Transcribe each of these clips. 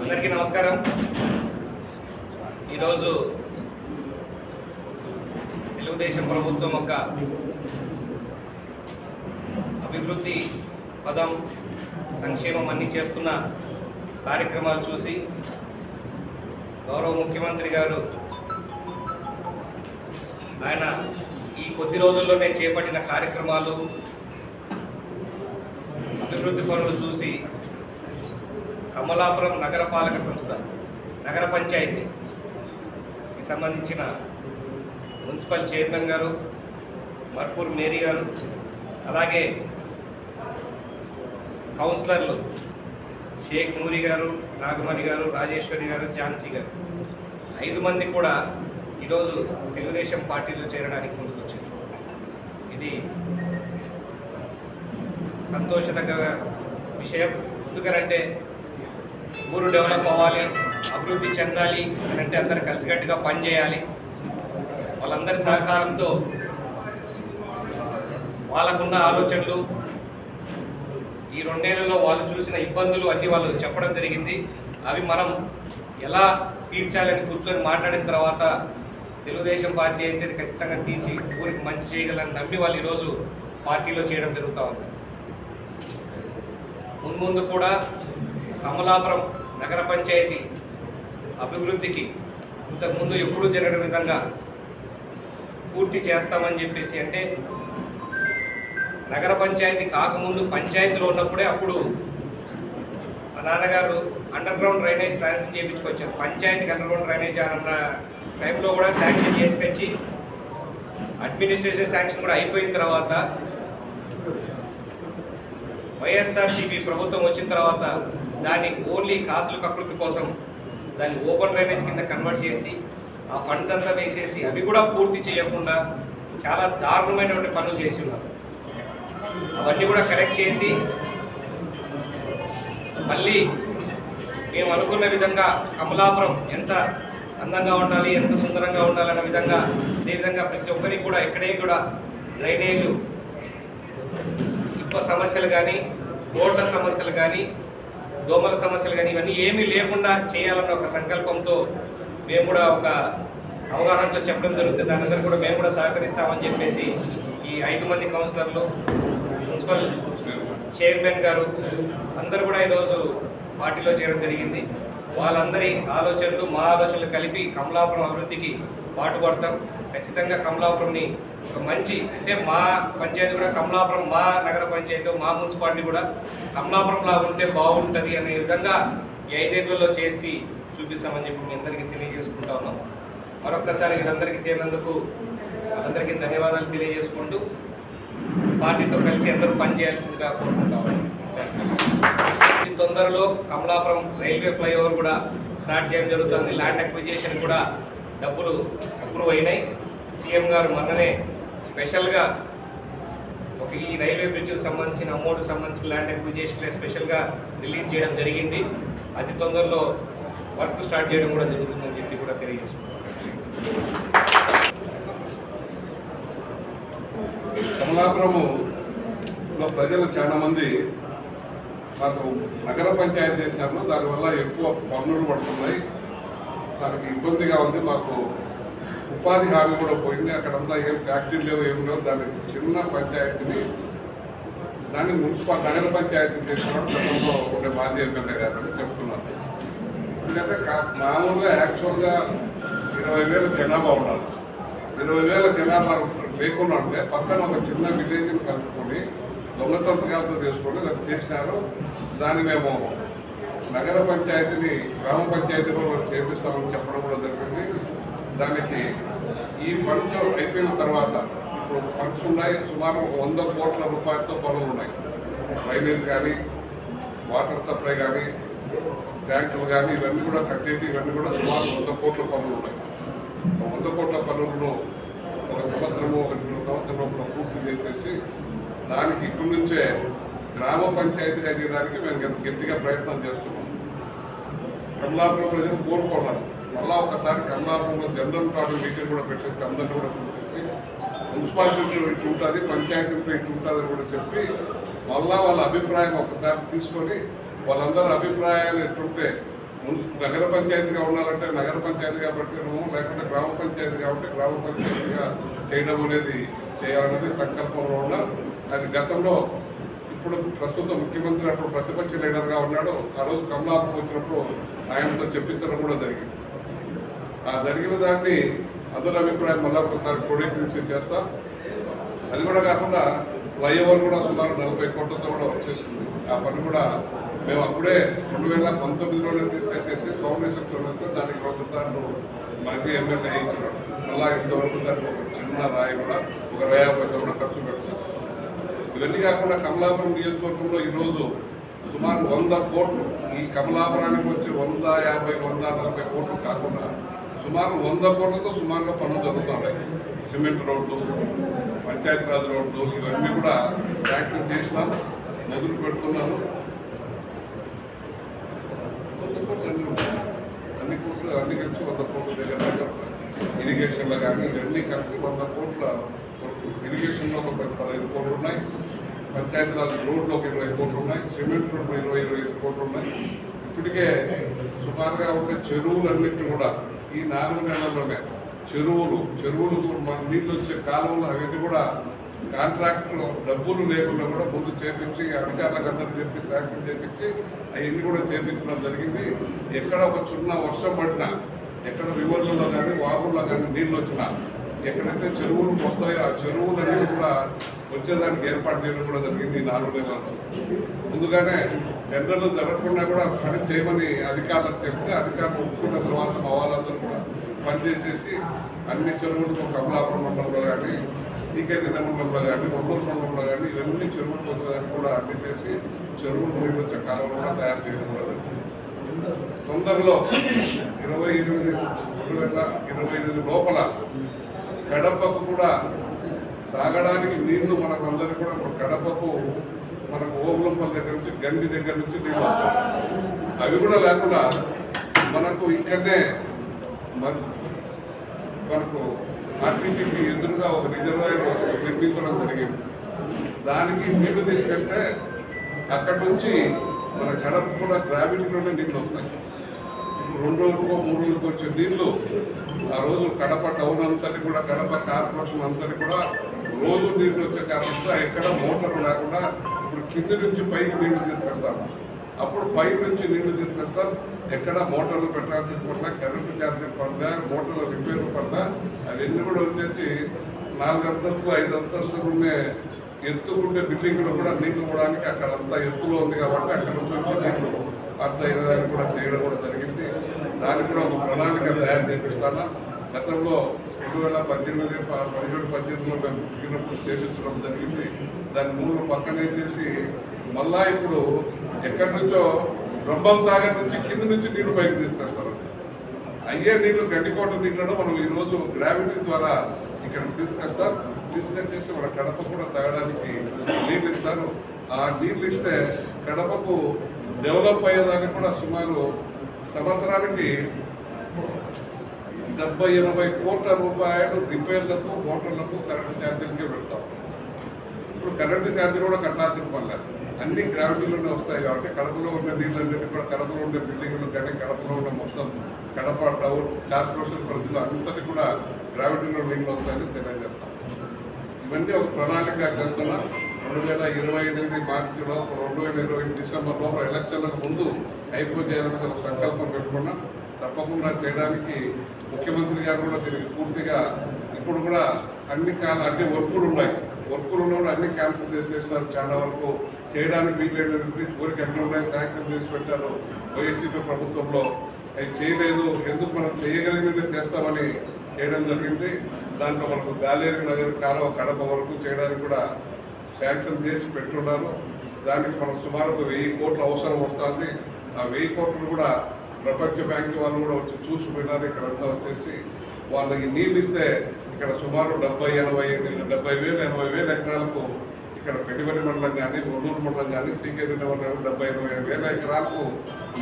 అందరికీ నమస్కారం. ఈరోజు తెలుగుదేశం ప్రభుత్వం యొక్క అభివృద్ధి పదం సంక్షేమం అన్ని చేస్తున్న కార్యక్రమాలు చూసి గౌరవ ముఖ్యమంత్రి గారు ఆయన ఈ కొద్ది రోజుల్లోనే చేపట్టిన కార్యక్రమాలు అభివృద్ధి పనులు చూసి కమలాపురం నగరపాలక సంస్థ నగర పంచాయతీకి సంబంధించిన మున్సిపల్ చైర్మన్ గారు మర్పూర్ మేరీ గారు, అలాగే కౌన్సిలర్లు షేక్ నూరి గారు, నాగమణి గారు, రాజేశ్వరి గారు, ఝాన్సీ గారు 5 మంది కూడా ఈరోజు తెలుగుదేశం పార్టీలో చేరడానికి ముందుకు వచ్చారు. ఇది సంతోషదగ్గ విషయం. ఎందుకంటే ఊరు డెవలప్ అవ్వాలి, అభివృద్ధి చెందాలి అని అంటే అందరూ కలిసికట్టుగా పనిచేయాలి. వాళ్ళందరి సహకారంతో వాళ్ళకున్న ఆలోచనలు, ఈ 2 నెలల్లో వాళ్ళు చూసిన ఇబ్బందులు అన్నీ వాళ్ళు చెప్పడం జరిగింది. అవి మనం ఎలా తీర్చాలని కూర్చొని మాట్లాడిన తర్వాత తెలుగుదేశం పార్టీ అయితే ఖచ్చితంగా తీర్చి ఊరికి మంచి చేయగలని నమ్మి వాళ్ళు ఈరోజు పార్టీలో చేయడం జరుగుతూ ఉంది. ముందు కూడా కమలాపురం నగర పంచాయతీ అభివృద్ధికి ఇంతకుముందు ఎప్పుడూ జరగని విధంగా పూర్తి చేస్తామని చెప్పేసి, అంటే నగర పంచాయతీ కాకముందు పంచాయతీలో ఉన్నప్పుడే అప్పుడు మా నాన్నగారు అండర్ గ్రౌండ్ డ్రైనేజ్ శాంక్షన్ చేయించుకొచ్చారు. పంచాయతీకి అండర్ గ్రౌండ్ డ్రైనేజ్ అన్న టైంలో కూడా శాంక్షన్ చేసుకొచ్చి అడ్మినిస్ట్రేషన్ శాంక్షన్ కూడా అయిపోయిన తర్వాత వైఎస్ఆర్సీపీ ప్రభుత్వం వచ్చిన తర్వాత దాన్ని ఓన్లీ కాసులు కకృతి కోసం దాన్ని ఓపెన్ డ్రైనేజ్ కింద కన్వర్ట్ చేసి ఆ ఫండ్స్ అంతా వేసేసి అవి కూడా పూర్తి చేయకుండా చాలా దారుణమైనటువంటి పనులు చేసి ఉన్నారు. అవన్నీ కూడా కరెక్ట్ చేసి మళ్ళీ మేము అనుకున్న విధంగా కమలాపురం ఎంత అందంగా ఉండాలి, ఎంత సుందరంగా ఉండాలన్న విధంగా, అదేవిధంగా ప్రతి ఒక్కరికి కూడా ఎక్కడే కూడా డ్రైనేజు సమస్యలు కానీ, రోడ్ల సమస్యలు కానీ, దోమల సమస్యలు కానీ ఇవన్నీ ఏమీ లేకుండా చేయాలన్న ఒక సంకల్పంతో మేము కూడా ఒక అవగాహనతో చెప్పడం జరుగుతుంది. దానందరూ కూడా మేము కూడా సహకరిస్తామని చెప్పేసి ఈ 5 మంది కౌన్సిలర్లు, మున్సిపల్ చైర్మన్ గారు అందరూ కూడా ఈరోజు పార్టీలో చేరడం జరిగింది. వాళ్ళందరి ఆలోచనలు మా ఆలోచనలు కలిపి కమలాపురం అభివృద్ధికి పాటుపడతాం. ఖచ్చితంగా కమలాపురంని ఒక మంచి, అంటే మా పంచాయతీ కూడా కమలాపురం, మా నగర పంచాయతీ, మా మున్సిపాలిటీ కూడా కమలాపురం లాగా ఉంటే బాగుంటుంది అనే విధంగా ఈ 5 ఏళ్లలో చేసి చూపిస్తామని చెప్పి మీ అందరికీ తెలియజేసుకుంటా ఉన్నాం. మరొక్కసారి వీరందరికీ చేరినందుకు అందరికీ ధన్యవాదాలు తెలియజేసుకుంటూ పార్టీతో కలిసి అందరూ పనిచేయాల్సిందిగా కోరుకుంటామని. తొందరలో కమలాపురం రైల్వే ఫ్లైఓవర్ కూడా స్టార్ట్ చేయడం జరుగుతుంది. ల్యాండ్ అక్విజిషన్ కూడా డబ్బులు అప్రూవ్ అయినాయి. సీఎం గారు మొన్ననే స్పెషల్గా ఈ రైల్వే బ్రిడ్జ్కి సంబంధించిన అమౌంట్ సంబంధించిన ల్యాండ్ అక్విజిషన్ స్పెషల్గా రిలీజ్ చేయడం జరిగింది. అతి తొందరలో వర్క్ స్టార్ట్ చేయడం కూడా జరుగుతుందని చెప్పి కూడా తెలియజేసుకుంటున్నాం. కమలాపురంలో ప్రజలు చాలామంది మాకు నగర పంచాయతీ చేశారు, దానివల్ల ఎక్కువ పన్నులు పడుతున్నాయి, దానికి ఇబ్బందిగా ఉంది, మాకు ఉపాధి హామీ కూడా పోయింది, అక్కడంతా ఏం ఫ్యాక్టరీలు లేవు, ఏం లేవు, దానికి చిన్న పంచాయతీని దాన్ని మున్సిపల్ నగర పంచాయతీ చేసినప్పుడు గతంలో ఉండే మాజీ ఎమ్మెల్యే గారని చెప్తున్నారు. ఎందుకంటే మామూలుగా యాక్చువల్గా 20,000 జనాభా ఉండాలి. 20,000 జనాభా లేకుండా ఉంటే పక్కన ఒక చిన్న విలేజ్ని కలుపుకొని దొంగ సంతకాలతో చేసుకొని దాన్ని చేసినారు. దాన్ని మేము నగర పంచాయతీని గ్రామ పంచాయతీలో చేపిస్తామని చెప్పడం కూడా జరిగింది. దానికి ఈ ఫండ్స్ అయిపోయిన తర్వాత ఇప్పుడు ఫండ్స్ ఉన్నాయి, సుమారు 100 కోట్ల రూపాయలతో పనులు ఉన్నాయి. డ్రైనేజ్ కానీ, వాటర్ సప్లై కానీ, ట్యాంకులు కానీ ఇవన్నీ కూడా కట్టేటి, ఇవన్నీ కూడా సుమారు 100 కోట్ల పనులు ఉన్నాయి. 100 కోట్ల పనులను ఒక సంవత్సరము, 2 సంవత్సరంలో పూర్తి చేసేసి దానికి ఇప్పటి నుంచే గ్రామ పంచాయతీగా చేయడానికి మేము గట్టిగా ప్రయత్నం చేస్తున్నాం. కమలాపురం ప్రజలు కోరుకున్నారు. మళ్ళా ఒకసారి కమలాపురంలో జనరల్ కార్డు మీటింగ్ కూడా పెట్టేసి అందరినీ కూడా పిలిచేసి మున్సిపాలిటీ ఇటు ఉంటుంది, పంచాయతీతో ఇటు ఉంటుంది కూడా చెప్పి మళ్ళా వాళ్ళ అభిప్రాయం ఒకసారి తీసుకొని వాళ్ళందరూ అభిప్రాయాలు ఎట్టుంటే నగర పంచాయతీగా ఉండాలంటే నగర పంచాయతీగా పెట్టడము, లేకుంటే గ్రామ పంచాయతీ కాబట్టి గ్రామ పంచాయతీగా చేయడం అనేది చేయాలనేది సంకల్పంలో ఉన్నాం. అది గతంలో ఇప్పుడు ప్రస్తుత ముఖ్యమంత్రి అప్పుడు ప్రతిపక్ష లీడర్గా ఉన్నాడు. ఆ రోజు కమలాపురం వచ్చినప్పుడు ఆయనతో చెప్పించడం కూడా జరిగింది. ఆ జరిగిన దాన్ని అందరి అభిప్రాయం మళ్ళీ ఒకసారి క్రోడీకరించి చేస్తాం. అది కూడా కాకుండా ఫ్లైఓవర్ కూడా సుమారు 40 కోట్లతో కూడా వచ్చేసింది. ఆ పని కూడా మేము అప్పుడే 2019లోనే తీసుకొచ్చేసి ఫౌండేషన్స్ వస్తే దానికి 2 సార్లు మాజీ ఎమ్మెల్యే ఇచ్చినాడు. మళ్ళా ఇంతవరకు దానికి ఒక చిన్న రాయి కూడా ఒక 50 పైసలు కూడా ఖర్చు పెడుతుంది. ఇవన్నీ కాకుండా కమలాపురం నియోజకవర్గంలో ఈరోజు సుమారు 100 కోట్లు, ఈ కమలాపురానికి వచ్చి 150, 140 కోట్లు కాకుండా సుమారు 100 కోట్లతో సుమారుగా పనులు జరుగుతున్నాయి. సిమెంట్ రోడ్లు, పంచాయతీరాజ్ రోడ్లు ఇవన్నీ కూడా శాంక్షన్ చేసినాం, మొదలు పెడుతున్నాను. 100 కోట్లు అన్ని కోట్లు అన్ని కలిసి 100 కోట్ల దగ్గర ఇరిగేషన్లో కానీ ఇవన్నీ కలిసి 100 కోట్ల వరకు. ఇరిగేషన్లో ఒక 15 కోట్లు ఉన్నాయి, పంచాయతీరాజ్ రోడ్లు ఒక 20 కోట్లు ఉన్నాయి, సిమెంట్ రోడ్లు 20-25 కోట్లు ఉన్నాయి. ఇప్పటికే సుమారుగా ఉండే చెరువులన్నింటినీ కూడా ఈ 4 నెలల్లోనే చెరువులు మన నీళ్ళు వచ్చే కాలువలు అవన్నీ కూడా కాంట్రాక్టర్ డబ్బులు లేకుండా కూడా ముందు చేపించి అధికారులకు అందరూ చెప్పి శాంక్షన్ చేపించి అవన్నీ కూడా చేపించడం జరిగింది. ఎక్కడ ఒక చిన్న వర్షం పడినా, ఎక్కడ రివర్లలో కానీ వాగుల్లో కానీ నీళ్ళు వచ్చినా, ఎక్కడైతే చెరువులు వస్తాయో ఆ చెరువులన్నీ కూడా వచ్చేదానికి ఏర్పాటు చేయడం కూడా జరిగింది ఈ 4 నెలల్లో. ముందుగానే టెండర్లు జరగకుండా కూడా పని చేయమని అధికారులకు చెప్తే అధికారులు ఒప్పుకున్న తర్వాత మా వాళ్ళందరూ కూడా పనిచేసేసి అన్ని చెరువులకు కమలాపురం మండలంలో కానీ, సీకేతి మండలంలో కానీ, ఒంగోలు మండలంలో కానీ ఇవన్నీ చెరువులకు వచ్చేదానికి కూడా అన్ని చేసి చెరువులు నీళ్ళు వచ్చే కాలంలో కూడా తయారు చేయడం కూడా జరిగింది. తొందరలో 2028 లోపల కడపకు కూడా తాగడానికి నీళ్లు మనకు అందరికీ కూడా ఇప్పుడు కడపకు మనకు ఓగులంపల్లి దగ్గర నుంచి గండి దగ్గర నుంచి నీళ్ళు వస్తాయి. అవి కూడా లేకుండా మనకు ఇక్కడనే మనకు ఆర్టీపీకి ఎదురుగా ఒక రిజర్వాయర్ నిర్మించడం జరిగింది. దానికి నీళ్లు తీసుకొస్తే అక్కడి నుంచి మన కడప కూడా గ్రావిటీలోనే నీళ్ళు వస్తాయి. 2 రోజులకో 3 రోజులకో వచ్చే నీళ్లు ఆ రోజు కడప టౌన్ అంతటి కూడా, కడప కార్పొరేషన్ అంతటి కూడా రోజు నీళ్ళు వచ్చే కారణంగా ఎక్కడ మోటార్లు లేకుండా ఇప్పుడు కింది నుంచి పైకి నీళ్లు తీసుకొస్తాము. అప్పుడు పై నుంచి నీళ్లు తీసుకొస్తాం. ఎక్కడ మోటార్లు పెట్టాల్సిన పడినా, కరెంటు ఛార్జీలు పడినా, మోటార్ల రిపేర్లు పడినా అవన్నీ కూడా వచ్చేసి 4 అంతస్తులు 5 అంతస్తులు ఉండే ఎత్తుకుండే బిల్డింగ్లో కూడా నీళ్లు పోవడానికి అక్కడంతా ఎత్తులో ఉంది కాబట్టి అక్కడ నుంచి వచ్చే నీళ్లు అంత ఇరదాన్ని కూడా చేయడం కూడా జరిగింది. దానికి కూడా ఒక ప్రణాళిక తయారు చేపిస్తాను. గతంలో 2017-18లో మేము తిరిగినప్పుడు చేపించడం జరిగింది. దాని మూడు పక్కనేసేసి మళ్ళా ఇప్పుడు ఎక్కడి నుంచో బ్రహ్మం సాగర్ నుంచి కింద నుంచి నీళ్లు పైకి తీసుకొస్తారు. అయ్యే నీళ్లు గడ్డికోట నీళ్ళను మనం ఈరోజు గ్రావిటీ ద్వారా ఇక్కడ తీసుకొచ్చేసి మన కడప కూడా తాగడానికి నీళ్ళు ఇస్తారు. ఆ నీళ్ళు ఇస్తే కడపకు డెవలప్ అయ్యేదానికి కూడా సుమారు సంవత్సరానికి 70-80 కోట్ల రూపాయలు రిపేర్లకు, మోటార్లకు, కరెంటు ఛార్జీలకే పెడతాం. ఇప్పుడు కరెంటు ఛార్జీలు కూడా కట్టాల్సిన పనులు అన్ని గ్రావిటీలోనే వస్తాయి కాబట్టి కడపలో ఉన్న నీళ్ళన్నింటి కూడా కడపలో ఉండే బిల్డింగ్లు కానీ, కడపలో ఉన్న మొత్తం కడప టౌన్ కార్పొరేషన్ పరిధిలో అంతటి కూడా గ్రావిటీలో నీళ్ళు వస్తాయని తెలియజేస్తాం. ఇవన్నీ ఒక ప్రణాళిక చేస్తున్నా. 2028 మార్చిలో 2020 డిసెంబర్ లోపల ఎలక్షన్లకు ముందు అయిపోయేయాలని ఒక సంకల్పం పెట్టుకున్నాం. తప్పకుండా చేయడానికి ముఖ్యమంత్రి గారు కూడా దీనికి పూర్తిగా ఇప్పుడు కూడా అన్ని వర్కులు ఉన్నాయి. వర్కులు కూడా అన్ని క్యాన్సిల్ చేసేసినారు. చాలా వరకు చేయడానికి వీలైనటువంటి కోరిక ఎక్కడ ఉన్నాయి శాంక్షన్ చేసి పెట్టారు. వైఎస్సీపీ ప్రభుత్వంలో అవి చేయలేదు. ఎందుకు మనం చేయగలిగినట్టు చేస్తామని చేయడం జరిగింది. దాంట్లో మనకు గాలేరు నగర్ కాలువ కడప వరకు చేయడానికి కూడా శాంక్షన్ చేసి పెట్టున్నారు. దానికి మనకు సుమారు 1000 కోట్ల అవసరం వస్తుంది. ఆ 1000 కోట్లు కూడా ప్రపంచ బ్యాంక్ వాళ్ళు కూడా వచ్చి చూసిపోయినారు. ఇక్కడంతా వచ్చేసి వాళ్ళకి నీళ్ళు ఇస్తే ఇక్కడ సుమారు 70,000-80,000 ఎకరాలకు ఇక్కడ పెళ్లిపల్లి మండలం కానీ ఒల్లూరు మండలం కానీ శ్రీకేంద్ర మండలం 70,000 ఎకరాలకు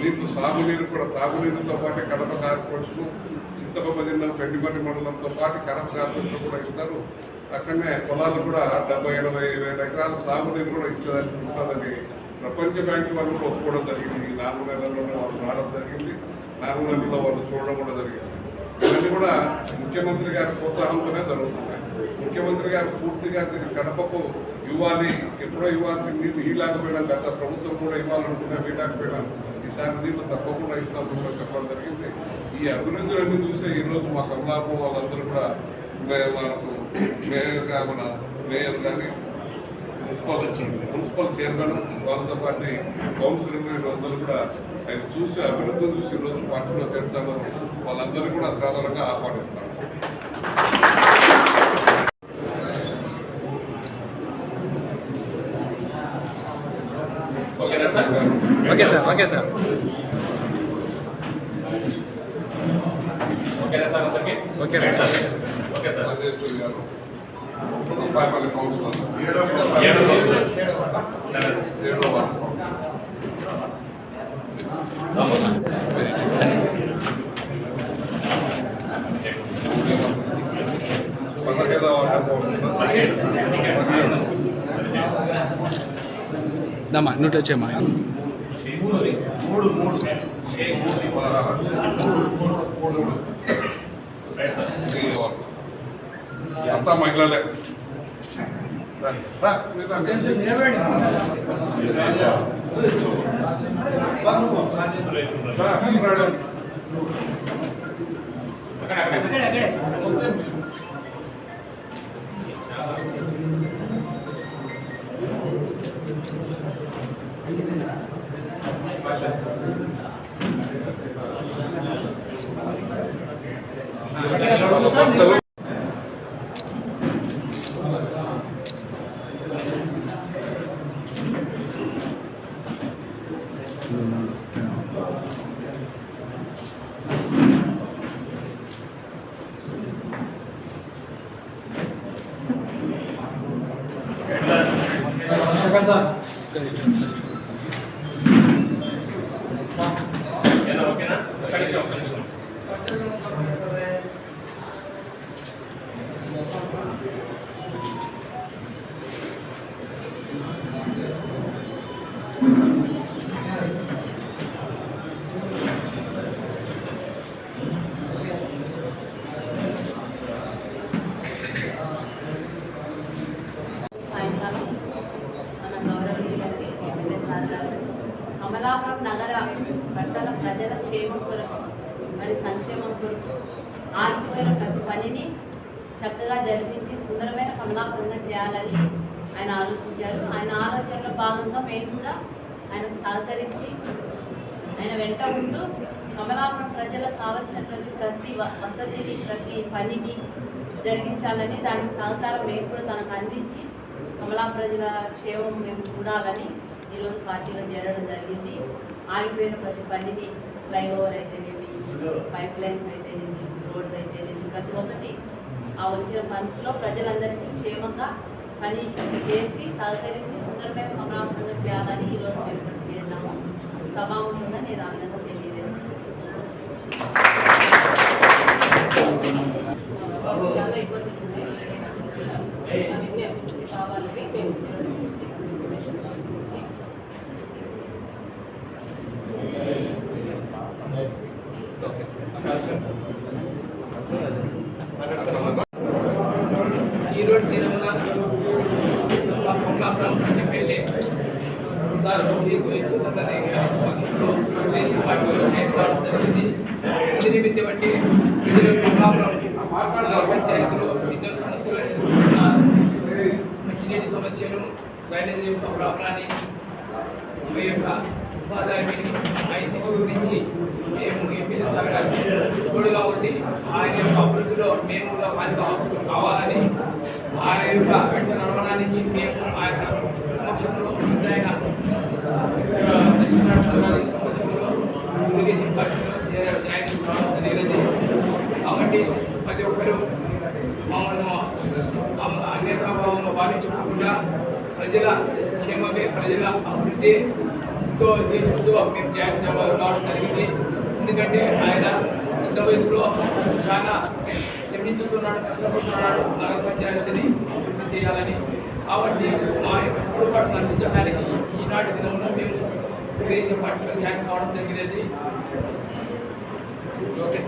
నీళ్లు సాగునీరు కూడా తాగునీరుతో పాటు కడప కార్పొరేషన్ చింతపల్లి పెళ్లిపల్లి మండలంతో పాటు కడప కార్పొరేషన్ కూడా ఇస్తారు. అక్కడనే పొలాలు కూడా 70,000-80,000 ఎకరాల సాగునీరు కూడా ఇచ్చేదానికి ఉంటుందని ప్రపంచ బ్యాంకు వాళ్ళు కూడా ఒప్పుకోవడం జరిగింది. ఈ 4 నెలల్లోనే వాళ్ళు రావడం జరిగింది. 4 నెలల్లో వాళ్ళు చూడడం కూడా జరిగింది. ఇవన్నీ కూడా ముఖ్యమంత్రి గారి ప్రోత్సాహంతోనే జరుగుతున్నాయి. ముఖ్యమంత్రి గారు పూర్తిగా దీన్ని కడపకు ఇవ్వాలి, ఎప్పుడో ఇవ్వాల్సిన నీళ్ళు ఇలాగపోయినా గత ప్రభుత్వం కూడా ఇవ్వాలనుకున్నా వీలాకపోయినా ఈసారి నీళ్లు తప్పకుండా ఇస్తామని చెప్పడం జరిగింది. ఈ అభివృద్ధులన్నీ చూసే ఈరోజు మా కమలాపురం వాళ్ళందరూ కూడా మనకు మేయర్ కానీ మున్సిపల్ చైర్మన్ వాళ్ళతో పాటు కౌన్సిలర్ అందరూ కూడా అవి చూసి అభివృద్ధిని చూసి ఈరోజు పార్టీలో చేరుతామని వాళ్ళందరూ కూడా సాధారణంగా ఆహ్వానిస్తారు. ఓకేనా sir? Okay sir. Okay sir. ఓకేనా సార్ అందరికీ? Okay sir. Okay sir. Rupayapalli councillor 7వ వార్డు. దమ్మా నూట వచ్చేమ్మా. అంతా మహిళలే. ఓకేనా? ఒక్క నిమిషం. కమలాపురం నగర పట్టణ ప్రజల క్షేమం కొరకు మరి సంక్షేమం కొరకు ఆగిపోయిన ప్రతి పనిని చక్కగా జరిపించి సుందరమైన కమలాపురంగా చేయాలని ఆయన ఆలోచించారు. ఆయన ఆలోచనలో భాగంగా మేము కూడా ఆయనకు సహకరించి ఆయన వెంట ఉంటూ కమలాపురం ప్రజలకు కావలసినటువంటి ప్రతి వసతిని ప్రతి పనిని జరిగించాలని దానికి సహకారం మేము కూడా తనకు అందించి కమలా ప్రజల క్షేమం మేము చూడాలని ఈరోజు పార్టీలో చేరడం జరిగింది. ఆగిపోయిన ప్రతి పనిని ఫ్లైఓవర్ అయితేనేమి, పైప్ లైన్స్ అయితేనేమి, రోడ్లు అయితేనేమి, ప్రతి ఒక్కటి ఆ వచ్చిన ఫండ్స్లో ప్రజలందరికీ క్షేమంగా పని చేసి సహకరించి సుందరమైన కమలాపురంగా చేయాలని ఈరోజు మేము ఇక్కడ చేద్దాము. సభాముఖంగా నేను ఆ విధంగా చాలా ఇబ్బందులు ఉన్నాయి. కావాలని మేము ఈరోజు దినంగా కమలాపురం వెళ్ళి సార్ సమక్షంలో దేశీయ పార్టీలో జరిగింది. ఇది నిమిత్తం బట్టి ప్రజలు కమలాపురం పంచాయతీలో ఎన్నో సమస్యలు మంచినీటి సమస్యలు, డ్రైనేజ్ యొక్క ప్రాబ్లాన్ని, మీ యొక్క ఉపాధ్యాయుని ఆయన గురించి మేము ఎంపీల సార్ గారు తోడుగా ఉండి ఆయన యొక్క అభివృద్ధిలో మేము కూడా పాల్గొనవలసి కావాలని ఆయన యొక్క వెంట నడవడానికి మేము ఆయన సమక్షంలో ఆయన సమక్షంలో తెలుగుదేశం పార్టీలో జాయిన్ కావడం జరిగినది. కాబట్టి ప్రతి ఒక్కరూ మమ్మల్ని అన్యతాభావంలో భావించకుండా ప్రజల క్షేమమే ప్రజల అభివృద్ధితో దేశంతో మేము జాయిన్ కావడం జరిగింది. ఎందుకంటే ఆయన చిన్న వయసులో చాలా శ్రమించుతున్నాడు, కష్టపడుతున్నాడు నగర పంచాయతీని అభివృద్ధి చేయాలని. కాబట్టి మా యొక్క తోడ్పాటును అందించడానికి ఈనాటి దినంలో మేము తెలుగుదేశం పార్టీలో జాయిన్ కావడం జరిగినది. ఓకే.